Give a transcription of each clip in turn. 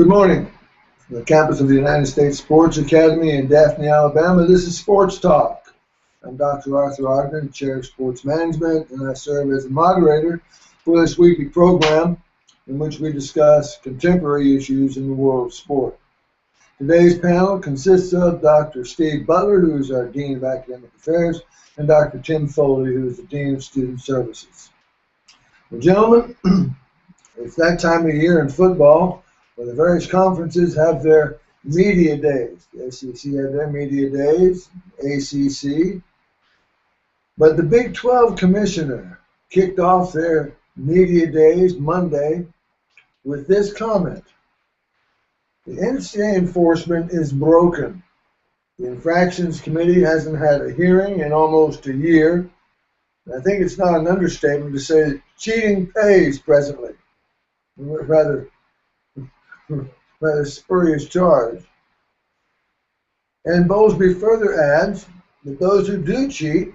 Good morning. From the campus of the United States Sports Academy in Daphne, Alabama, this is Sports Talk. I'm Dr. Arthur Ogden, Chair of Sports Management, and I serve as the moderator for this weekly program in which we discuss contemporary issues in the world of sport. Today's panel consists of Dr. Steve Butler, who is our Dean of Academic Affairs, and Dr. Tim Foley, who is the Dean of Student Services. Well, gentlemen, it's that time of year in football where the various conferences have their media days. The SEC had their media days, ACC. But the Big 12 commissioner kicked off their media days Monday with this comment. The NCAA enforcement is broken. The infractions committee hasn't had a hearing in almost a year. And I think it's not an understatement to say that cheating pays presently. Rather spurious charge. And Bowlesby further adds that those who do cheat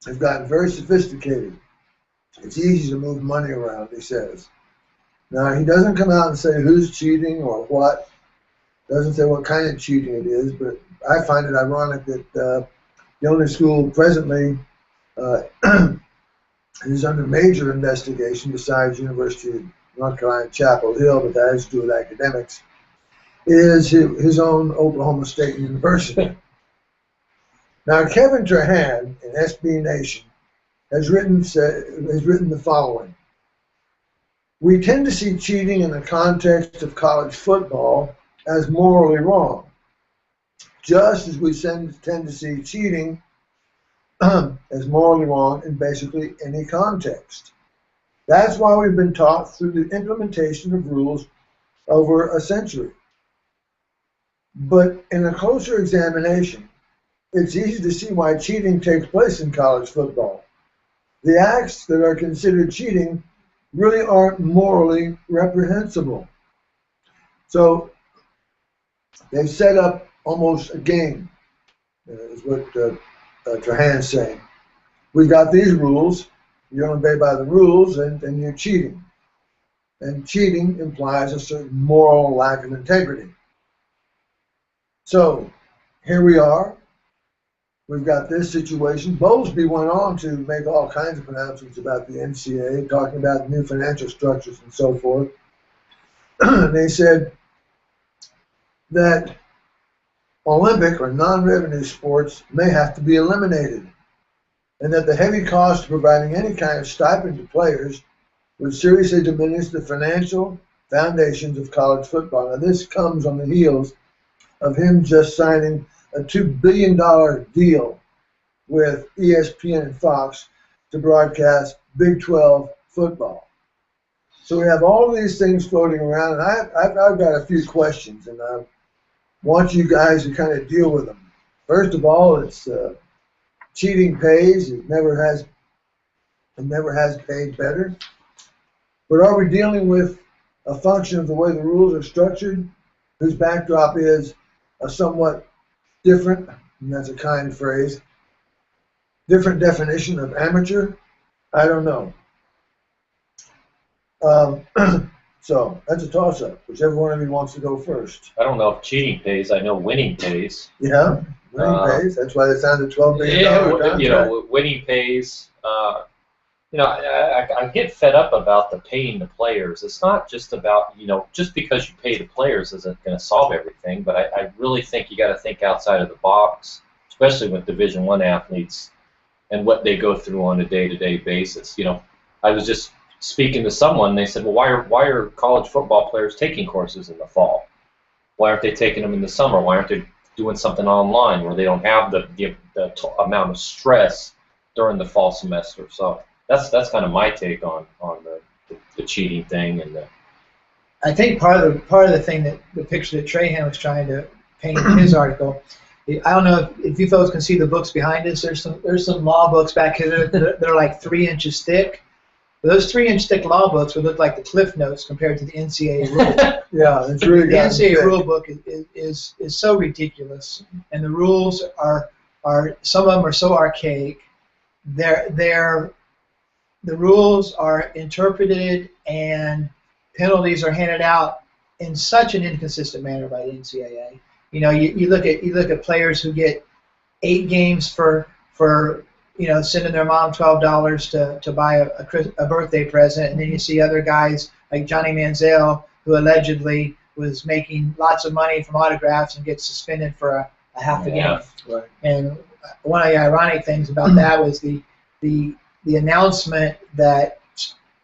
have gotten very sophisticated. It's easy to move money around, he says. Now, he doesn't come out and say who's cheating or what. Doesn't say what kind of cheating it is, but I find it ironic that the only school presently is under major investigation besides University of North Carolina, Chapel Hill, but that has to do with academics, is his own Oklahoma State University. Now, Kevin Trahan in SB Nation has written the following. We tend to see cheating in the context of college football as morally wrong, just as we tend to see cheating as morally wrong in basically any context. That's why we've been taught through the implementation of rules over a century. But in a closer examination, it's easy to see why cheating takes place in college football. The acts that are considered cheating really aren't morally reprehensible. So they've set up almost a game, is what Trahan's saying. We've got these rules. You don't obey by the rules, and you're cheating. And cheating implies a certain moral lack of integrity. So here we are. We've got this situation. Bowlesby went on to make all kinds of pronouncements about the NCAA, talking about new financial structures and so forth. They said that Olympic or non-revenue sports may have to be eliminated, and that the heavy cost of providing any kind of stipend to players would seriously diminish the financial foundations of college football. Now, this comes on the heels of him just signing a $2 billion deal with ESPN and Fox to broadcast Big 12 football. So we have all of these things floating around, and I've got a few questions, and I want you guys to kind of deal with them. First of all, it's cheating pays. It never has paid better. But are we dealing with a function of the way the rules are structured, whose backdrop is a somewhat different, and that's a kind phrase, different definition of amateur? I don't know. So that's a toss-up. Whichever one of you wants to go first. I don't know if cheating pays. I know winning pays. Yeah, winning pays. That's why they signed a $12 billion contract. You know, winning pays. I get fed up about the paying the players. It's not just about, just because you pay the players isn't going to solve everything, but I really think you got to think outside of the box, especially with Division I athletes and what they go through on a day-to-day basis. I was just speaking to someone, and they said, well, why are college football players taking courses in the fall? Why aren't they taking them in the summer? Why aren't they doing something online where they don't have the amount of stress during the fall semester? So that's kind of my take on the cheating thing and the. I think part of the thing that the picture that Trahan was trying to paint in his article. I don't know if you folks can see the books behind us. There's some law books back here. They're like 3 inches thick. But those 3-inch thick law books would look like the Cliff Notes compared to the NCAA rule. Yeah, it's really the NCAA rule book is so ridiculous, and the rules are some of them are so archaic. The rules are interpreted and penalties are handed out in such an inconsistent manner by the NCAA. You know, you look at players who get 8 games for sending their mom $12 to buy a birthday present, and then you see other guys like Johnny Manziel, who allegedly was making lots of money from autographs and gets suspended for a half a game. Right. And one of the ironic things about that was the announcement that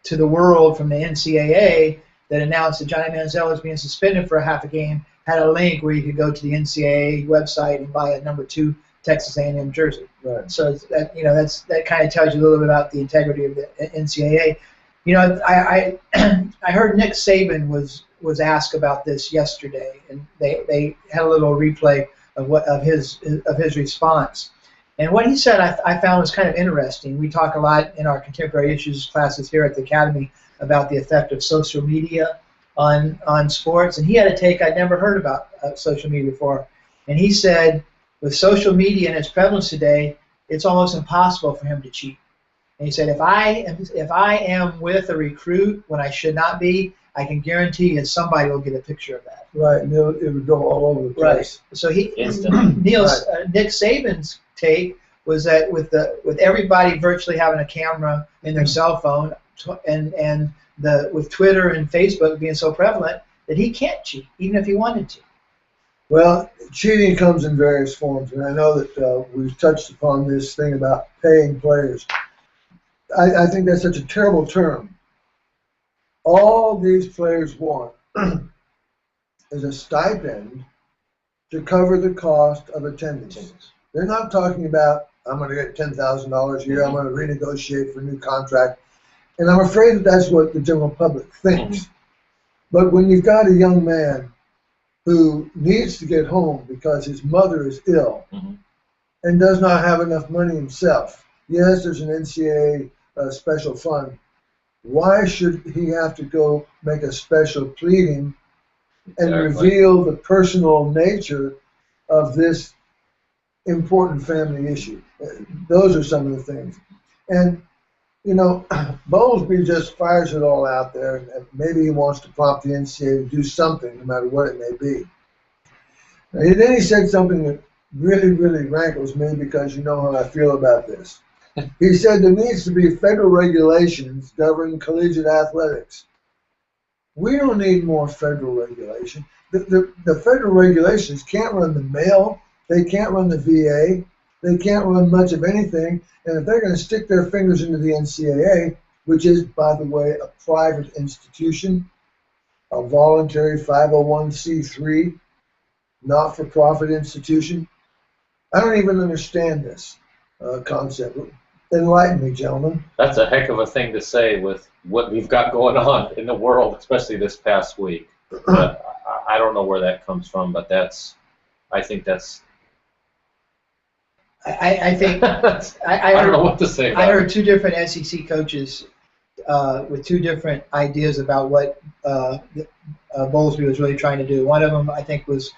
to the world from the NCAA that announced that Johnny Manziel was being suspended for a half a game had a link where you could go to the NCAA website and buy a number 2 Texas A&M jersey. Right. So that kind of tells you a little bit about the integrity of the NCAA. You know, I heard Nick Saban was asked about this yesterday, and they had a little replay of his response. And what he said I found was kind of interesting. We talk a lot in our contemporary issues classes here at the Academy about the effect of social media on sports, and he had a take I'd never heard about social media before. And he said, with social media and its prevalence today, it's almost impossible for him to cheat. And he said, if I am with a recruit when I should not be, I can guarantee you somebody will get a picture of that. Right, and it would go all over the place. Right. So Nick Right. Saban's take was that with everybody virtually having a camera in their cell phone, and with Twitter and Facebook being so prevalent, that he can't cheat, even if he wanted to. Well, cheating comes in various forms, and I know that we've touched upon this thing about paying players. I think that's such a terrible term. All these players want is a stipend to cover the cost of attendance. They're not talking about, I'm going to get $10,000 a year, I'm going to renegotiate for a new contract. And I'm afraid that that's what the general public thinks. But when you've got a young man who needs to get home because his mother is ill and does not have enough money himself, yes, there's an NCAA special fund. Why should he have to go make a special pleading and reveal the personal nature of this important family issue? Those are some of the things. And, you know, Bowlesby just fires it all out there, and maybe he wants to prompt the NCAA to do something, no matter what it may be. And then he said something that really, really rankles me, because you know how I feel about this. He said there needs to be federal regulations governing collegiate athletics. We don't need more federal regulation. The federal regulations can't run the mail. They can't run the VA. They can't run much of anything. And if they're going to stick their fingers into the NCAA, which is, by the way, a private institution, a voluntary 501c3, not-for-profit institution, I don't even understand this concept. Enlighten me, gentlemen. That's a heck of a thing to say with what we've got going on in the world, especially this past week. But I don't know where that comes from, but I think I don't know what to say about I heard 2 different SEC coaches with 2 different ideas about what Bowlesby was really trying to do. One of them, I think, was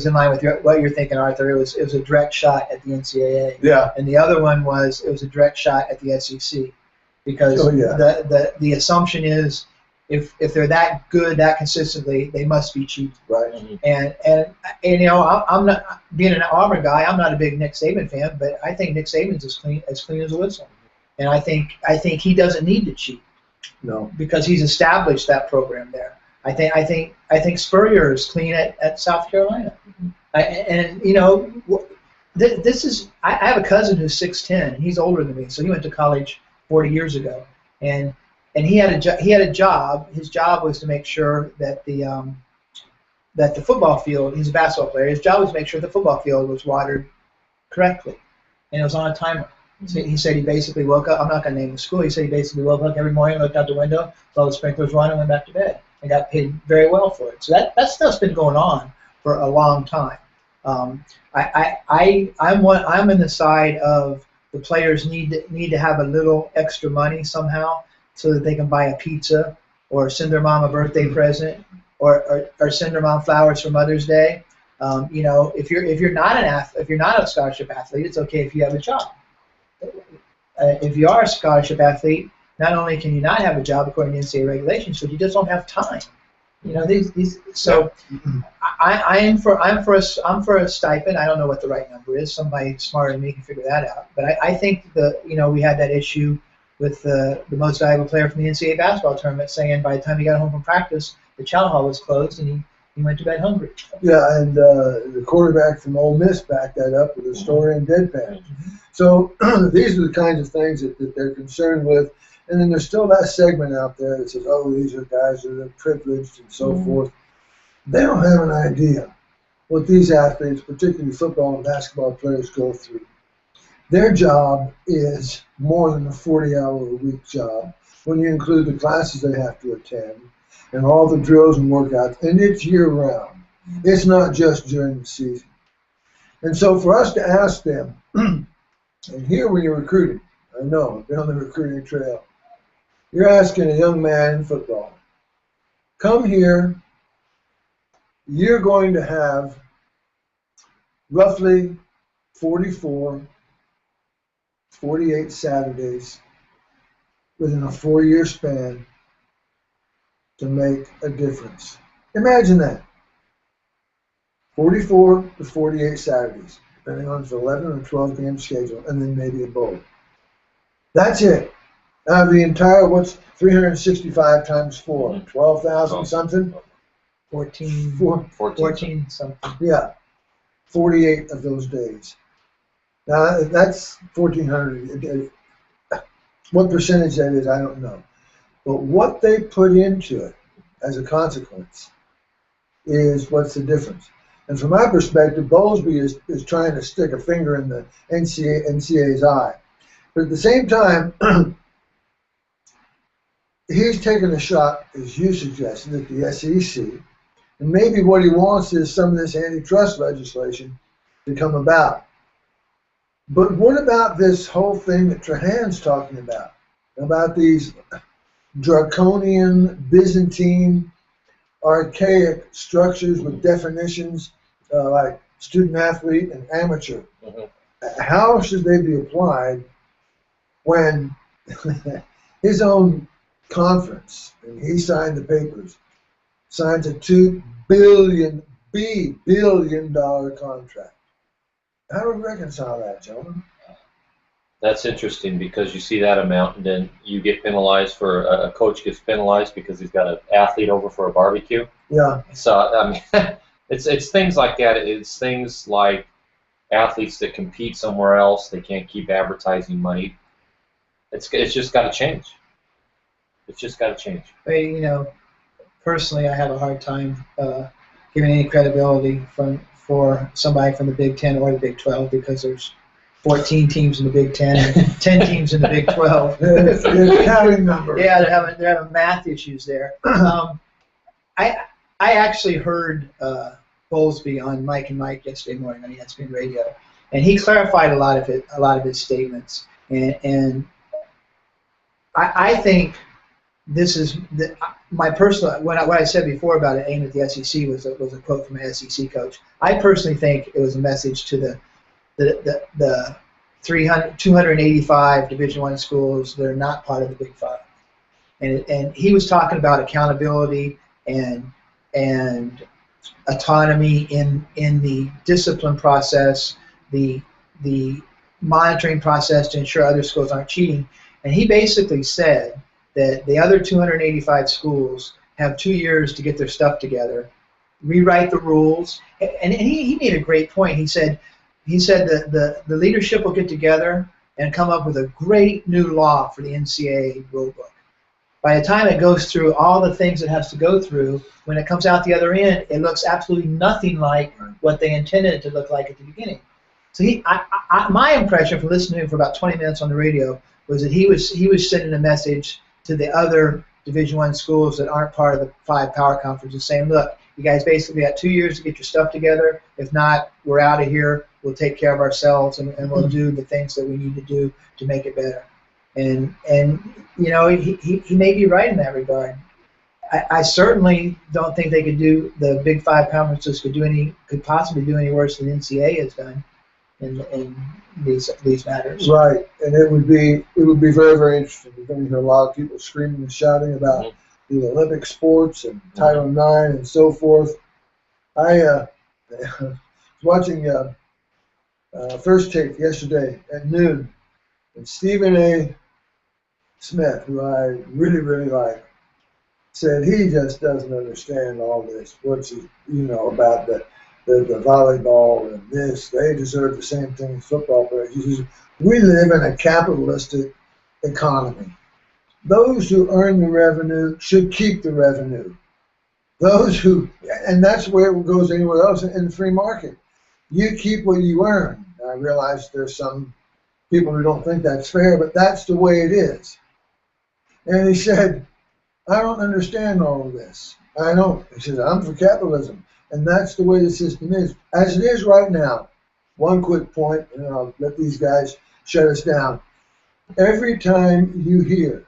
in line with what you're thinking, Arthur. It was a direct shot at the NCAA. Yeah. And the other one was a direct shot at the SEC, because the assumption is if they're that good that consistently, they must be cheap. Right. And you know, I'm not, being an Auburn guy, I'm not a big Nick Saban fan, but I think Nick Saban's as clean as a whistle. And I think he doesn't need to cheat. No. Because he's established that program there. I think Spurrier is clean at South Carolina. And you know, this is, I have a cousin who's 6'10". He's older than me, so he went to college 40 years ago, and he had a job. His job was to make sure that the football field. He's a basketball player. His job was to make sure the football field was watered correctly, and it was on a timer. So he said he basically woke up. I'm not going to name the school. He said he basically woke up every morning, looked out the window, saw the sprinklers running, and went back to bed, and got paid very well for it. So that stuff's been going on for a long time. I'm in the side of the players need to have a little extra money somehow so that they can buy a pizza or send their mom a birthday present or send their mom flowers for Mother's Day. You know, if you're not a scholarship athlete, it's okay if you have a job. If you are a scholarship athlete, not only can you not have a job according to NCAA regulations, but you just don't have time. You know, these. So I'm for a stipend. I don't know what the right number is. Somebody smarter than me can figure that out. But I think we had that issue with the most valuable player from the NCAA basketball tournament saying by the time he got home from practice, the chow hall was closed and he went to bed hungry. Yeah, and the quarterback from Ole Miss backed that up with a story in Deadpan. So these are the kinds of things that they're concerned with. And then there's still that segment out there that says, oh, these are guys that are privileged and so forth. They don't have an idea what these athletes, particularly football and basketball players, go through. Their job is more than a 40-hour-a-week job when you include the classes they have to attend and all the drills and workouts, and it's year-round. It's not just during the season. And so for us to ask them, and here when you're recruiting, I know, I've been on the recruiting trail, you're asking a young man in football, come here, you're going to have roughly 44, 48 Saturdays within a 4-year span to make a difference. Imagine that. 44 to 48 Saturdays, depending on if it's 11 or 12 game schedule, and then maybe a bowl. That's it. Out of the entire, what's 365 times 4? 12,000 something? 14 something. Yeah. 48 of those days. Now, that's 1,400. What percentage that is, I don't know. But what they put into it as a consequence is what's the difference. And from my perspective, Bowlesby is trying to stick a finger in the NCAA's eye. But at the same time, he's taking a shot, as you suggested, at the SEC. And maybe what he wants is some of this antitrust legislation to come about. But what about this whole thing that Trahan's talking about these draconian, Byzantine, archaic structures with definitions like student athlete and amateur? How should they be applied when his own conference, and he signed the papers, signs a $2 billion contract? How do we reconcile that, gentlemen? That's interesting because you see that amount and then you get penalized for a coach gets penalized because he's got an athlete over for a barbecue. Yeah. So I mean, it's things like that. It's things like athletes that compete somewhere else, they can't keep advertising money. It's just got to change. It's just got to change. But, you know, personally, I have a hard time giving any credibility for somebody from the Big Ten or the Big 12 because there's 14 teams in the Big Ten and 10 teams in the Big 12. It's a counting number. Yeah, they're having math issues there. I actually heard Bowlesby on Mike and Mike yesterday morning on ESPN Radio, and he clarified a lot of his statements. And I think this is my personal. What I said before about it aimed at the SEC was a quote from an SEC coach. I personally think it was a message to the 285 Division I schools that are not part of the Big Five, and he was talking about accountability and autonomy in the discipline process, the monitoring process to ensure other schools aren't cheating, and he basically said that the other 285 schools have 2 years to get their stuff together, rewrite the rules, and he made a great point. He said that the leadership will get together and come up with a great new law for the NCAA rulebook. By the time it goes through all the things it has to go through, when it comes out the other end, it looks absolutely nothing like what they intended it to look like at the beginning. So my impression from listening to him for about 20 minutes on the radio was that he was sending a message to the other Division I schools that aren't part of the 5 power conferences, saying, look, you guys basically got 2 years to get your stuff together. If not, we're out of here. We'll take care of ourselves, and we'll do the things that we need to do to make it better. And you know, he may be right in that regard. I certainly don't think they could do, the Big 5 conferences could possibly do any worse than NCAA has done in these matters. Right, and it would be very, very interesting. You're going to hear a lot of people screaming and shouting about the Olympic sports and Title IX and so forth. I was watching First Take yesterday at noon, and Stephen A. Smith, who I really, really like, said he just doesn't understand all this. What's he, about the volleyball and this? They deserve the same thing as football players. He says, we live in a capitalistic economy. Those who earn the revenue should keep the revenue. Those who, and that's where it goes anywhere else in the free market. You keep what you earn. I realize there's some people who don't think that's fair, but that's the way it is. And he said, I don't understand all of this. I don't. He says, I'm for capitalism. And that's the way the system is. As it is right now, one quick point, and I'll let these guys shut us down. Every time you hear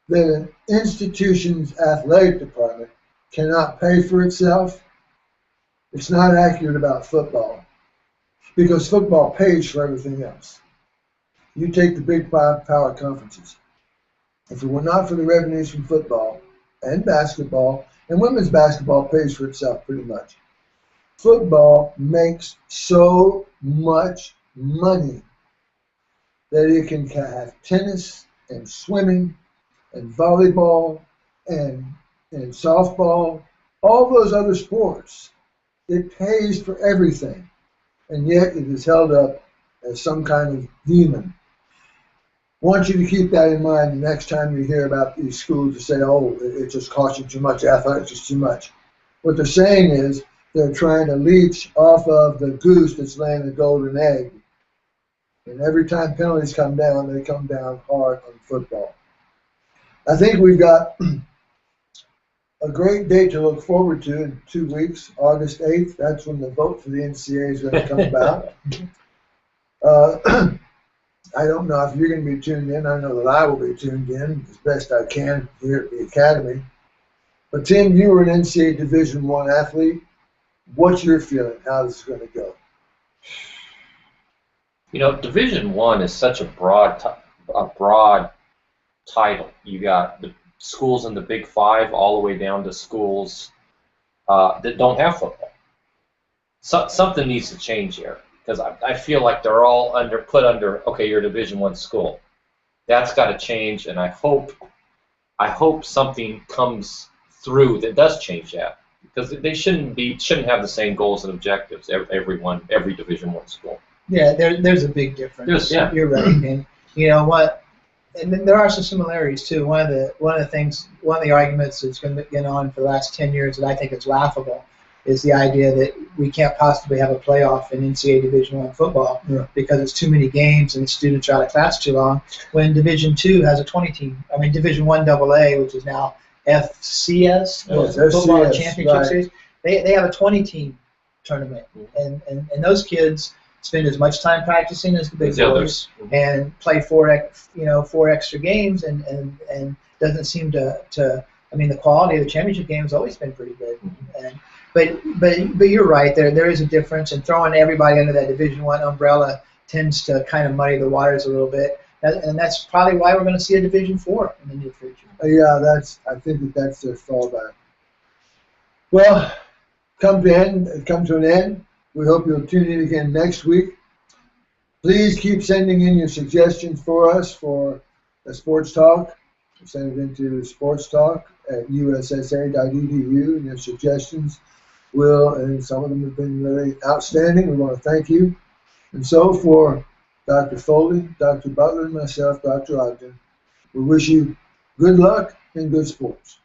that an institution's athletic department cannot pay for itself, it's not accurate about football. Because football pays for everything else. You take the big five power conferences. If it were not for the revenues from football and basketball, and women's basketball pays for itself pretty much, football makes so much money that it can have tennis and swimming and volleyball and softball, all those other sports. It pays for everything, and yet it is held up as some kind of demon. I want you to keep that in mind the next time you hear about these schools to say, oh, it just costs you too much, athletics is too much. What they're saying is they're trying to leech off of the goose that's laying the golden egg. And every time penalties come down, they come down hard on football. I think we've got a great date to look forward to in 2 weeks, August 8th. That's when the vote for the NCAA is going to come about. I don't know if you're going to be tuned in. I know that I will be tuned in as best I can here at the Academy. But Tim, you were an NCAA Division I athlete. What's your feeling? How this is going to go? Division I is such a broad title. You got the schools in the Big Five all the way down to schools that don't have football. Something needs to change here. Because I feel like they're all put under, okay, you're a Division I school. That's got to change, and I hope something comes through that does change that. Because they shouldn't have the same goals and objectives, every Division I school. Yeah, there's a big difference. You're right, and you know what? And then there are some similarities too. One of the arguments that's been on for the last 10 years that I think is laughable is the idea that we can't possibly have a playoff in NCAA Division I football because it's too many games and the students are out of class too long. When Division II has a 20-team, Division I AA, which is now FCS, Football FCS, Championship Series, they have a 20-team tournament, and those kids spend as much time practicing as the big boys and play four extra games, and doesn't seem to. The quality of the championship game has always been pretty good. But you're right. There is a difference, and throwing everybody under that Division I umbrella tends to kind of muddy the waters a little bit, and that's probably why we're going to see a Division IV in the near future. Yeah, I think that's their fallback. Well, come to an end. We hope you'll tune in again next week. Please keep sending in your suggestions for us for the Sports Talk. Send it into sportstalk at ussa.edu, and your suggestions and some of them have been really outstanding. We want to thank you. And so for Dr. Foley, Dr. Butler, and myself, Dr. Ogden, we wish you good luck and good sports.